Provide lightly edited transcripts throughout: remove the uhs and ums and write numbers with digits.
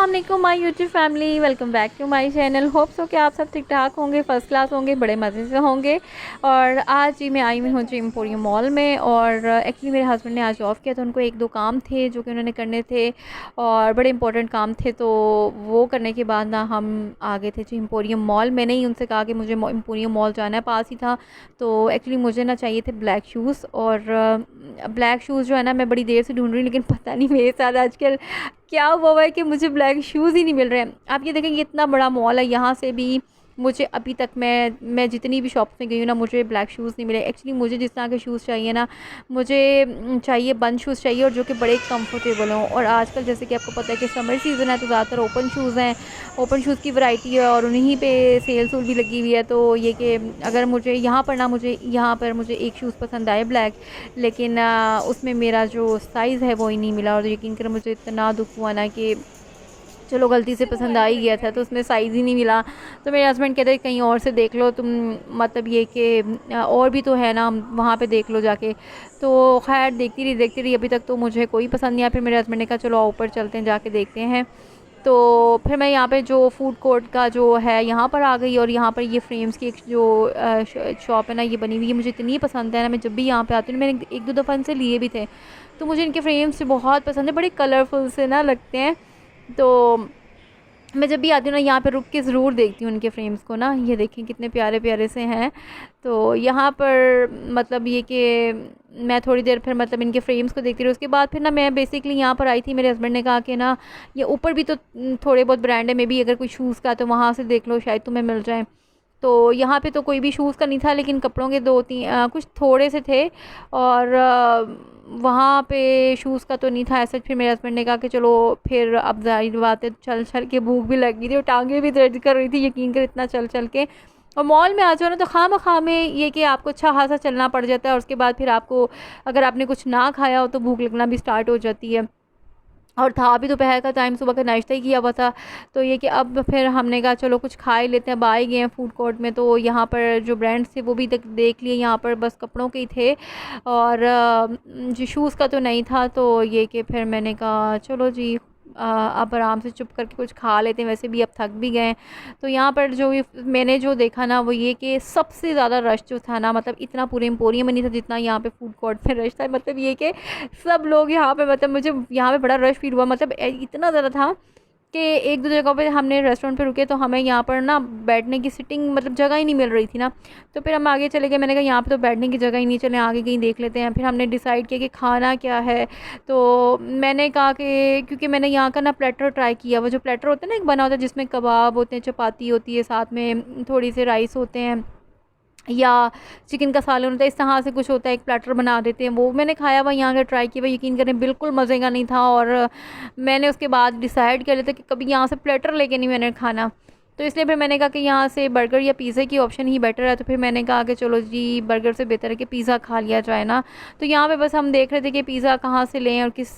अस्सलाम वालेकुम my YouTube family, welcome back to my channel. Hope so कि आप सब ठीक ठाक होंगे, फ़र्स्ट क्लास होंगे, बड़े मज़े से होंगे। और आज जी मैं आई हुई हूँ जी एम्पोरियम मॉल में। और एक्चुअली मेरे हस्बैंड ने आज ऑफ़ किया, तो उनको एक दो काम थे जो कि उन्होंने करने थे और बड़े इंपॉर्टेंट काम थे। तो वो करने के बाद ना हम आ गए थे जी एम्पोरियम मॉल। मैंने ही उनसे कहा कि मुझे एम्पोरियम मॉल जाना है, पास ही था। तो एक्चुअली मुझे ना चाहिए थे ब्लैक शूज़। और ब्लैक शूज़ जो है ना मैं बड़ी देर से ढूंढ रही हूँ, लेकिन पता नहीं मेरे साथ आजकल क्या हुआ है कि मुझे ब्लैक शूज़ ही नहीं मिल रहे हैं। आप ये देखें, ये इतना बड़ा मॉल है, यहाँ से भी मुझे अभी तक मैं जितनी भी शॉप्स में गई हूँ ना, मुझे ब्लैक शूज़ नहीं मिले। एक्चुअली मुझे जिस तरह के शूज़ चाहिए ना, मुझे चाहिए बंद शूज़ चाहिए, और जो कि बड़े कंफर्टेबल हों। और आजकल जैसे कि आपको पता है कि समर सीज़न है, तो ज़्यादातर ओपन शूज़ हैं, ओपन शूज़ की वैरायटी है, और उन्हीं पे सेल सूल भी लगी हुई है। तो ये कि अगर मुझे यहाँ पर मुझे एक शूज़ पसंद आए ब्लैक, लेकिन उसमें मेरा जो साइज़ है वो ही नहीं मिला। और यकीन करें मुझे इतना दुख हुआ ना कि चलो गलती से पसंद आ ही गया था, तो उसमें साइज़ ही नहीं मिला। तो मेरे हस्बैंड कहते हैं कहीं और से देख लो तुम, मतलब ये कि और भी तो है ना, वहाँ पे देख लो जाके। तो खैर देखती रही, अभी तक तो मुझे कोई पसंद नहीं आया। फिर मेरे हस्बैंड ने कहा चलो ऊपर चलते हैं, जाके देखते हैं। तो फिर मैं यहाँ पे जो फूड कोर्ट का जो है यहाँ पर आ गई। और यहाँ पर ये फ्रेम्स की एक जो शॉप है ना, ये बनी हुई है, मुझे इतनी पसंद है ना। मैं जब भी यहाँ पे आती हूँ, मैंने एक दो दफ़ा इनसे लिए भी थे, तो मुझे इनके फ्रेम्स बहुत पसंद है, बड़े कलरफुल से ना लगते हैं। तो मैं जब भी आती हूँ ना, यहाँ पे रुक के ज़रूर देखती हूँ उनके फ्रेम्स को ना। ये देखें कितने प्यारे प्यारे से हैं। तो यहाँ पर मतलब ये कि मैं थोड़ी देर फिर मतलब इनके फ्रेम्स को देखती रही। उसके बाद फिर ना मैं बेसिकली यहाँ पर आई थी, मेरे हस्बैंड ने कहा कि ना ये ऊपर भी तो थोड़े बहुत ब्रांड है, मे बी अगर कोई शूज़ का तो वहाँ से देख लो, शायद तुम्हें मिल जाए। तो यहाँ पे तो कोई भी शूज़ का नहीं था, लेकिन कपड़ों के दो तीन कुछ थोड़े से थे। और वहाँ पे शूज़ का तो नहीं था ऐसा। फिर मेरे हस्बैंड ने कहा कि चलो फिर, अब ज़ाहिर बात है चल चल के भूख भी लग गई थी और टांगें भी दर्द कर रही थी, यकीन कर इतना चल चल के। और मॉल में आ जाओ ना, तो खामखा में ये कि आपको अच्छा खासा चलना पड़ जाता है, और उसके बाद फिर आपको अगर आपने कुछ ना खाया हो तो भूख लगना भी स्टार्ट हो जाती है। और था भी दोपहर का टाइम, सुबह का नाश्ता ही किया हुआ था। तो ये कि अब फिर हमने कहा चलो कुछ खा ही लेते हैं। अब आ ही गए हैं फूड कोर्ट में, तो यहाँ पर जो ब्रांड्स थे वो भी देख लिए। यहाँ पर बस कपड़ों के ही थे, और जो शूज़ का तो नहीं था। तो ये कि फिर मैंने कहा चलो जी अब आराम से चुप करके कुछ खा लेते हैं, वैसे भी अब थक भी गए। तो यहाँ पर जो मैंने जो देखा ना, वो ये कि सबसे ज़्यादा रश जो था ना, मतलब इतना पूरे एम्पोरियम में नहीं था जितना यहाँ पे फूड कोर्ट में रश था। मतलब ये कि सब लोग यहाँ पे, मतलब मुझे यहाँ पे बड़ा रश फील हुआ, मतलब इतना ज़्यादा था कि एक दो जगहों पे हमने रेस्टोरेंट पे रुके, तो हमें यहाँ पर ना बैठने की सिटिंग मतलब जगह ही नहीं मिल रही थी ना। तो फिर हम आगे चले गए, मैंने कहा यहाँ पे तो बैठने की जगह ही नहीं, चले आगे कहीं देख लेते हैं। फिर हमने डिसाइड किया कि खाना क्या है। तो मैंने कहा कि क्योंकि मैंने यहाँ का ना प्लेटर ट्राई किया, वो जो प्लेटर होता है ना, एक बना होता है जिसमें कबाब होते हैं, चपाती होती है, साथ में थोड़ी सी राइस होते हैं, या चिकन का सालन होता है, इस तरह से कुछ होता है, एक प्लेटर बना देते हैं। वो मैंने खाया हुआ, यहाँ का ट्राई किया हुआ, यकीन करें बिल्कुल मज़े का नहीं था। और मैंने उसके बाद डिसाइड कर लिया था कि कभी यहाँ से प्लेटर लेके नहीं मैंने खाना। तो इसलिए फिर मैंने कहा कि यहाँ से बर्गर या पिज़्ज़ा की ऑप्शन ही बेटर है। तो फिर मैंने कहा कि चलो जी बर्गर से बेहतर है कि पिज़्ज़ा खा लिया जाए ना। तो यहाँ पे बस हम देख रहे थे कि पिज़्ज़ा कहाँ से लें, और किस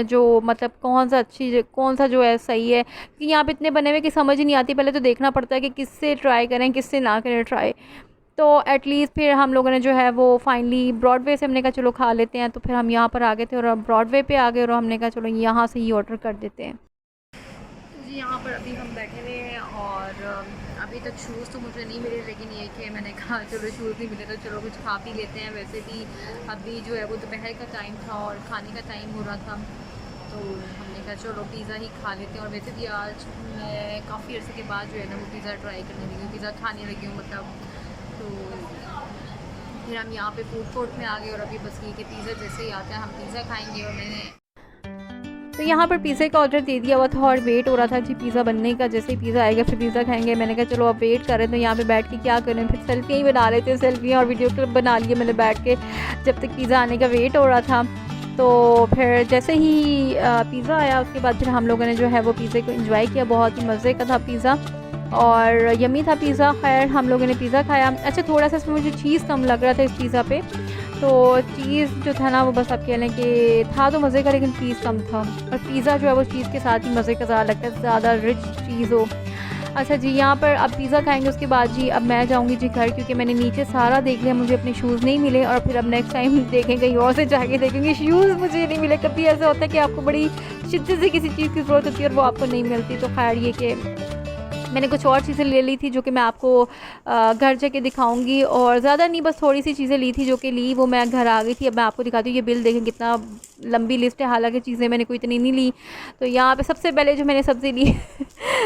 जो मतलब कौन सा जो है सही है, क्योंकि यहाँ पे इतने बने हुए कि समझ ही नहीं आती। पहले तो देखना पड़ता है कि किससे ट्राई करें, किससे ना करें ट्राई। तो एटलीस्ट फिर हम लोगों ने जो है वो फाइनली ब्रॉडवे से हमने कहा चलो खा लेते हैं। तो फिर हम यहाँ पर आ गए थे, और ब्रॉडवे पे आ गए, और हमने कहा चलो यहाँ से ही ऑर्डर कर देते हैं। जी यहाँ पर अभी हम बैठे हुए हैं, और अभी तक शूज़ तो मुझे नहीं मिले, लेकिन ये कि मैंने कहा चलो शूज़ नहीं मिले तो चलो कुछ खा पी लेते हैं। वैसे भी अभी जो है वो दोपहर का टाइम था और खाने का टाइम हो रहा था, तो हमने कहा चलो पिज़्ज़ा ही खा लेते हैं। और वैसे भी आज मैं काफ़ी अर्से के बाद जो है ना वो पिज़्ज़ा ट्राई करने लगी हूँ, पिज़्ज़ा खाने लगी हूँ मतलब। तो फिर हम यहाँ पे फूड कोर्ट में आ गए, और अभी बस ये कि पिज़्ज़ा जैसे ही आता है हम पिज़्ज़ा खाएंगे। और मैंने तो यहाँ पर पिज़्ज़ा का ऑर्डर दे दिया हुआ था, और वेट हो रहा था जी पिज़्ज़ा बनने का। जैसे ही पिज़्ज़ा आएगा फिर पिज़्ज़ा खाएंगे। मैंने कहा चलो अब वेट कर रहे हैं, तो यहाँ पे बैठ के क्या करें, फिर सेल्फियाँ ही बना लेते हैं। सेल्फियाँ और वीडियो क्लिप बना लिए मैंने बैठ के, जब तक पिज़्ज़ा आने का वेट हो रहा था। तो फिर जैसे ही पिज़्ज़ा आया, उसके बाद फिर हम लोगों ने जो है वो पिज़्ज़े को एंजॉय किया। बहुत ही मज़े का था पिज़्ज़ा, और यमी था पिज़्ज़ा। खैर हम लोगों ने पिज़्ज़ा खाया। अच्छा थोड़ा सा इसमें मुझे चीज़ कम लग रहा था इस पिज़्ज़ा पे, तो चीज़ जो था ना वो बस आप कह लें कि था तो मज़े का, लेकिन चीज़ कम था। और पिज़्ज़ा जो है वो चीज़ के साथ ही मज़े का ज़्यादा लगता है, ज़्यादा रिच चीज़ हो। अच्छा जी, यहाँ पर अब पिज़्ज़ा खाएंगे, उसके बाद जी अब मैं जाऊँगी जी घर, क्योंकि मैंने नीचे सारा देख लिया, मुझे अपने शूज़ नहीं मिले। और फिर अब नेक्स्ट टाइम देखें कहीं और से जाके देखेंगे, शूज़ मुझे नहीं मिले। कभी ऐसा होता है कि आपको बड़ी शिद्दत से किसी चीज़ की ज़रूरत होती है और वो आपको नहीं मिलती। तो खैर ये कि मैंने कुछ और चीज़ें ले ली थी जो कि मैं आपको घर जाके दिखाऊंगी, और ज़्यादा नहीं, बस थोड़ी सी चीज़ें ली थी जो कि ली वो मैं घर आ गई थी। अब मैं आपको दिखाती हूँ, ये बिल देखें कितना लंबी लिस्ट है, हालांकि चीज़ें मैंने कोई इतनी नहीं ली। तो यहाँ पे सबसे पहले जो मैंने सब्ज़ी ली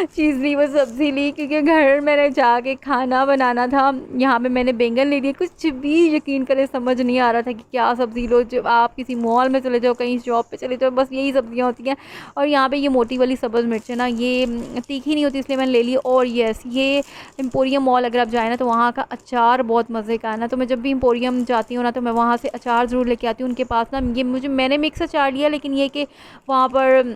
चीज़ ली, वो सब्ज़ी ली क्योंकि घर मैंने जाके खाना बनाना था। यहाँ पे मैंने बैंगन ले लिए, कुछ भी यकीन करें समझ नहीं आ रहा था कि क्या सब्ज़ी लो। जब आप किसी मॉल में चले जाओ, कहीं शॉप पे चले जाओ, बस यही सब्ज़ियाँ होती हैं। और यहाँ पे ये मोटी वाली सब्ज़ मिर्च है ना, ये तीखी नहीं होती, इसलिए मैंने ले ली। और येस, ये एम्पोरियम मॉल अगर आप जाए ना, तो वहाँ का अचार बहुत मज़े का है ना। तो मैं जब भी एम्पोरियम जाती हूँ ना, तो मैं वहाँ से अचार ज़रूर लेके आती हूँ। उनके पास ना मैंने मिक्स अचार लिया, लेकिन ये कि वहाँ पर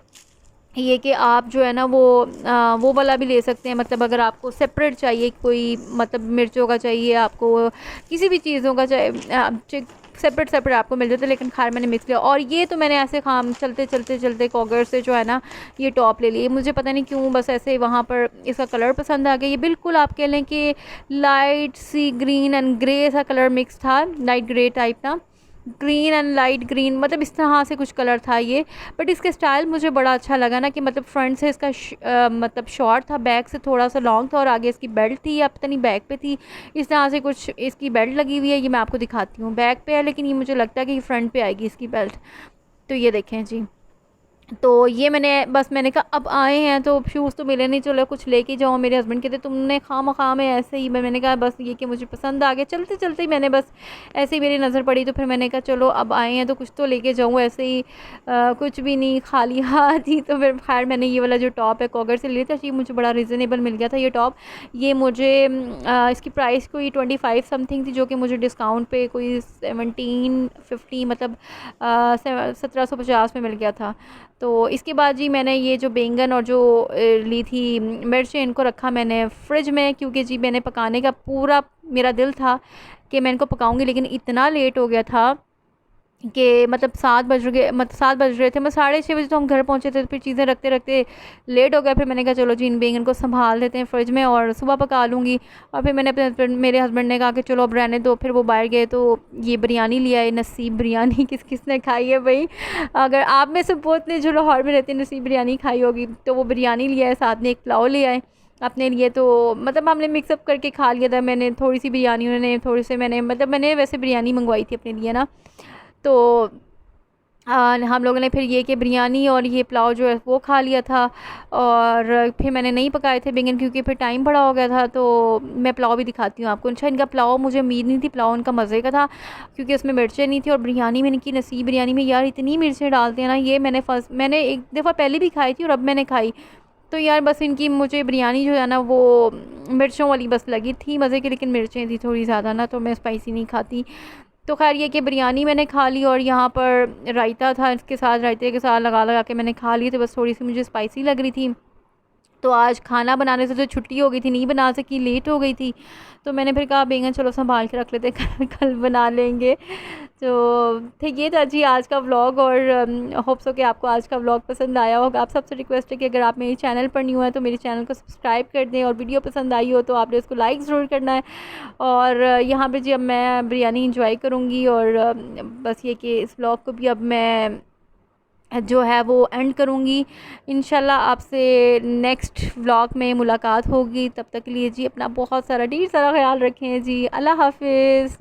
ये कि आप जो है ना वो वाला भी ले सकते हैं। मतलब अगर आपको सेपरेट चाहिए, कोई मतलब मिर्चों का चाहिए, आपको किसी भी चीज़ों का चाहिए, सेपरेट आपको मिल जाता है। लेकिन खैर मैंने मिक्स लिया। और ये तो मैंने ऐसे खाम चलते कॉगर से जो है ना ये टॉप ले लिए। मुझे पता नहीं क्यों, बस ऐसे वहाँ पर इसका कलर पसंद आ गया। ये बिल्कुल आप कह लें कि लाइट सी ग्रीन एंड ग्रे सा कलर मिक्स था, लाइट ग्रे टाइप ना, ग्रीन एंड लाइट ग्रीन, मतलब इस तरह से कुछ कलर था ये। बट इसका स्टाइल मुझे बड़ा अच्छा लगा ना, कि मतलब फ्रंट से इसका मतलब शॉर्ट था, बैक से थोड़ा सा लॉन्ग था, और आगे इसकी बेल्ट थी या पता नहीं बैक पे थी, इस तरह से कुछ इसकी बेल्ट लगी हुई है। ये मैं आपको दिखाती हूँ, बैक पे है, लेकिन ये मुझे लगता है कि फ्रंट पे आएगी इसकी बेल्ट। तो ये देखें जी। तो ये मैंने कहा अब आए हैं तो शूज़ तो मिले नहीं, चलो कुछ लेके जाओ। मेरे हस्बैंड कहते तुमने खाम में ऐसे ही, मैंने कहा बस ये कि मुझे पसंद आ गया, चलते चलते ही मैंने बस ऐसे ही मेरी नज़र पड़ी, तो फिर मैंने कहा चलो अब आए हैं तो कुछ तो लेके जाऊँ, ऐसे ही कुछ भी नहीं, खाली हाथ ही। तो फिर खैर मैंने ये वाला जो टॉप है कॉगर से लिया था, ये मुझे बड़ा रिजनेबल मिल गया था ये टॉप। ये मुझे इसकी प्राइस कोई 25 समथिंग थी, जो कि मुझे डिस्काउंट पे कोई 1750 मतलब 1750 में मिल गया था। तो इसके बाद जी मैंने ये जो बैंगन और जो ली थी मिर्चें, इनको रखा मैंने फ्रिज में, क्योंकि जी मैंने पकाने का पूरा मेरा दिल था कि मैं इनको पकाऊंगी, लेकिन इतना लेट हो गया था कि मतलब 7 बज गए, मतलब 7 बज रहे थे, मैं 6:30 बजे तो हम घर पहुंचे थे। तो फिर चीज़ें रखते रखते लेट हो गया। फिर मैंने कहा चलो जी इन बैंगन को संभाल देते हैं फ्रिज में और सुबह पका लूँगी। और फिर मैंने मेरे हस्बैंड ने कहा कि चलो अब रहने दो। फिर वो बाहर गए तो ये बिरयानी लिया है, नसीब बिरयानी किस किस ने खाई है भाई। अगर आप में से बहुत ने जो लाहौर में रहते हैं नसीब बिरयानी खाई होगी, तो वो बिरयानी लिया है, साथ में एक पुलाव लिया है अपने लिए। तो मतलब हमने मिक्सअप करके खा लिया था। मैंने थोड़ी सी बिरयानी, उन्होंने थोड़ी सी, मैंने वैसे बिरयानी मंगवाई थी अपने लिए ना। तो हम लोगों ने फिर ये कि बिरयानी और ये पुलाव जो है वो खा लिया था। और फिर मैंने नहीं पकाए थे बैंगन, क्योंकि फिर टाइम बड़ा हो गया था। तो मैं पुलाव भी दिखाती हूँ आपको। अच्छा, इनका पुलाव मुझे उम्मीद नहीं थी, पुलाव इनका मज़े का था, क्योंकि उसमें मिर्चें नहीं थी। और बिरयानी में इनकी नसीब बिरयानी में यार इतनी मिर्चें डालते हैं ना। ये मैंने एक दफ़ा पहले भी खाई थी और अब मैंने खाई, तो यार बस इनकी मुझे बिरयानी जो है ना वो मिर्चों वाली बस लगी थी मज़े की, लेकिन मिर्चें थी थोड़ी ज़्यादा ना, तो मैं स्पाइसी नहीं खाती। तो खैर ये कि बिरयानी मैंने खा ली, और यहाँ पर रायता था, इसके साथ रायते के साथ लगा लगा के मैंने खा ली। तो बस थोड़ी सी मुझे स्पाइसी लग रही थी। तो आज खाना बनाने से जो छुट्टी हो गई थी, नहीं बना सकी, लेट हो गई थी। तो मैंने फिर कहा बैंगन चलो संभाल के रख लेते, कल बना लेंगे। तो ठीक ये था जी आज का व्लॉग। और होप्स हो कि आपको आज का व्लॉग पसंद आया होगा। आप सबसे रिक्वेस्ट है कि अगर आप मेरे चैनल पर न्यू है तो मेरे चैनल को सब्सक्राइब कर दें, और वीडियो पसंद आई हो तो आपने उसको लाइक ज़रूर करना है। और यहाँ पर जी अब मैं बिरयानी इंजॉय करूँगी, और बस ये कि इस व्लॉग को भी अब मैं जो है वो एंड करूँगी। इंशाल्लाह आपसे नेक्स्ट व्लॉग में मुलाकात होगी। तब तक के लिए जी अपना बहुत सारा ढेर सारा ख्याल रखें जी। अल्लाह हाफिज़।